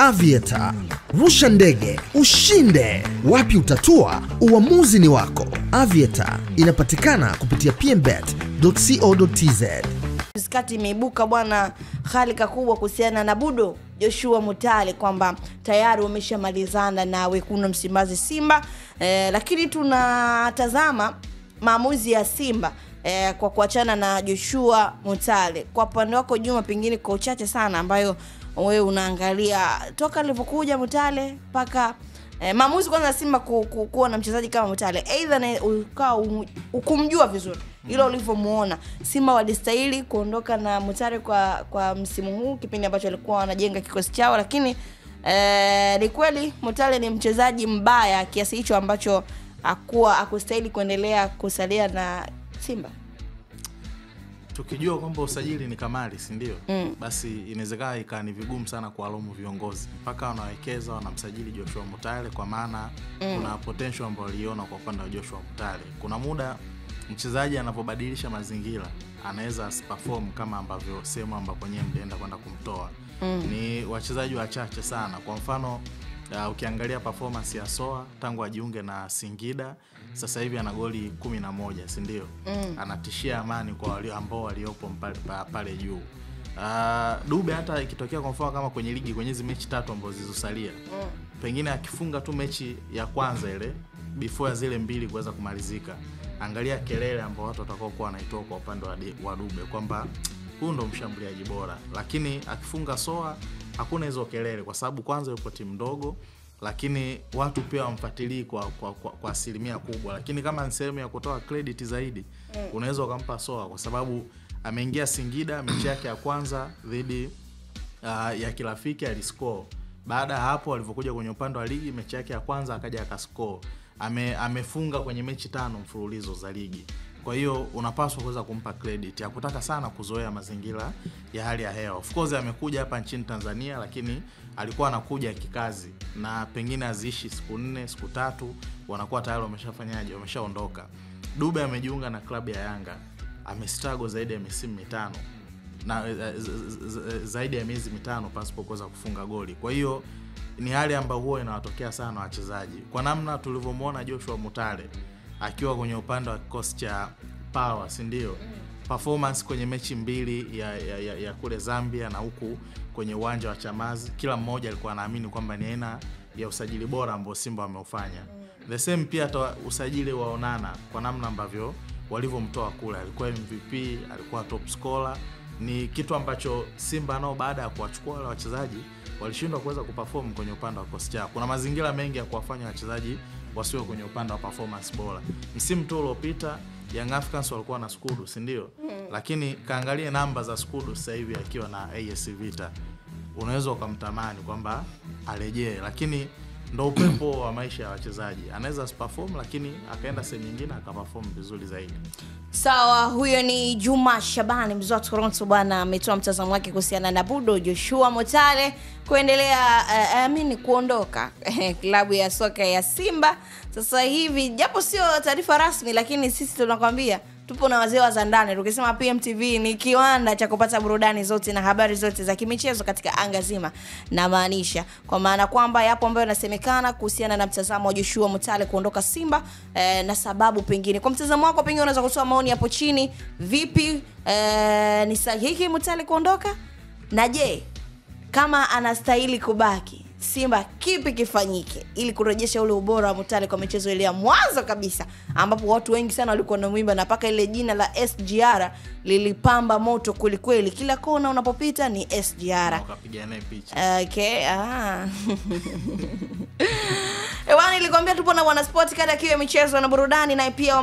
Aviator. Rusha ndege, ushinde. Wapi utatua? Uamuzi ni wako. Aviator inapatikana kupitia pmbet.co.tz. Skati imeibuka bwana halika kubwa kuhusiana na Budo Joshua Mutale kwamba tayari wameshamalizana na wekundu Msimbazi Simba, lakini tunatazama maamuzi ya Simba kwa kuachana na Joshua Mutale. Kwa upande wako Juma, pengine kwa uchache sana ambayo wewe unaangalia toka alivyokuja Mutale paka maamuzi kwanza Simba kuwa na mchezaji kama Mutale, aidha ukumjua vizuri ilo ulivyomuona Simba walistahili kuondoka na Mutale kwa msimu huu kipindi ambacho walikuwa wanajenga kikosi chao, lakini ni kweli Mutale ni mchezaji mbaya kiasi hicho ambacho hakustahili kuendelea kusalia na Simba. Tukijua kwamba usajili ni kamari, si ndio? Basi inawezekana ikawa ni vigumu sana kuwalaumu viongozi mpaka wanawekeza wanamsajili Joshua Mutale, kwa maana kuna potential ambayo waliona kwa upande wa Joshua Mutale. Kuna muda mchezaji anapobadilisha mazingira anaweza perform kama ambavyo sehemu ambapo nyewe mlienda kwenda kumtoa. Ni wachezaji wachache sana. Kwa mfano ukiangalia performance ya Soa tangu ajiunge na Singida, sasa hivi ana goli 11, si ndio? Anatishia amani kwa wale ambao waliopo pale juu. Dube hata ikitokea kwa mfano kama kwenye ligi kwenye hizo mechi 3 ambazo zilizosalia, pengine akifunga tu mechi ya kwanza ile before zile 2 kuweza kumalizika, angalia kelele ambao watu watakao kuwa wanaitoa kwa upande wa Dube kwamba huyu ndo mshambuliaji bora. Lakini akifunga Soa hakuna hizo kelele kwa sababu kwanza yupo timu ndogo, lakini watu pia wamfuatilii kwa asilimia kubwa. Lakini kama ni sehemu ya kutoa credit zaidi, unaweza ukampa Soa kwa sababu ameingia Singida, mechi yake ya kwanza dhidi ya kirafiki aliscore. Baada hapo alivyokuja kwenye upande wa ligi, mechi yake ya kwanza akaja akascore. Amefunga kwenye mechi 5 mfululizo za ligi. Kwa hiyo unapaswa kuweza kumpa credit. Hakutaka sana kuzoea mazingira ya hali ya hewa. Of course amekuja hapa nchini Tanzania, lakini alikuwa anakuja kikazi na pengine aziishi siku 4, siku 3 wanakuwa tayari wameshafanyaje, wameshaondoka. Dube amejiunga na klabu ya Yanga, amestruggle zaidi ya misimu 5 na zaidi ya miezi 5 pasipo kuweza kufunga goli. Kwa hiyo ni hali ambayo huwa inawatokea sana wachezaji. Kwa namna tulivyomuona Joshua Mutale akiwa kwenye upande wa kikosi cha Power, si ndio? Performance kwenye mechi 2 ya kule Zambia na huku kwenye uwanja wa Chamazi, kila mmoja alikuwa anaamini kwamba ni aina ya usajili bora ambao Simba wameufanya. The same pia hata usajili wa Onana kwa namna ambavyo walivyomtoa kule, alikuwa MVP, alikuwa top scorer. Ni kitu ambacho Simba nao baada ya kuwachukua wale wachezaji walishindwa kuweza kuperform kwenye upande wa kosi chao. Kuna mazingira mengi ya kuwafanya wachezaji wasiwe kwenye upande wa performance bora. Msimu tu uliopita Young Africans walikuwa na Skudu, si ndio? Lakini kaangalie namba za Skudu sasa hivi akiwa na AS Vita, unaweza ukamtamani kwamba arejee, lakini ndo upepo wa maisha ya wachezaji. Anaweza perform lakini akaenda sehemu nyingine akaperform vizuri zaidi. Sawa, huyo ni Juma Shabani mzee wa Toronto bwana, ametoa mtazamo wake kuhusiana na Budo Joshua Mutale kuendelea kuondoka klabu ya soka ya Simba sasa hivi, japo sio taarifa rasmi, lakini sisi tunakwambia tupo na wazee wa Zandani. Tukisema PMTV ni kiwanda cha kupata burudani zote na habari zote za kimichezo katika anga zima, na maanisha kwa maana kwamba yapo ambayo yanasemekana kuhusiana na mtazamo wa Joshua Mutale kuondoka Simba na sababu pengine. Kwa mtazamo wako pengine unaweza kutoa maoni hapo chini. Vipi, ni sahihi Mutale kuondoka? Na je, kama anastahili kubaki Simba, kipi kifanyike ili kurejesha ule ubora wa Mutale kwa michezo ile ya mwanzo kabisa ambapo watu wengi sana walikuwa wanamuimba na paka ile jina la SGR lilipamba moto kweli kweli, kila kona unapopita ni SGR. Wakapiga naye picha. Okay, nilikwambia tupo na Wana Sport kada kiwe michezo na burudani, na pia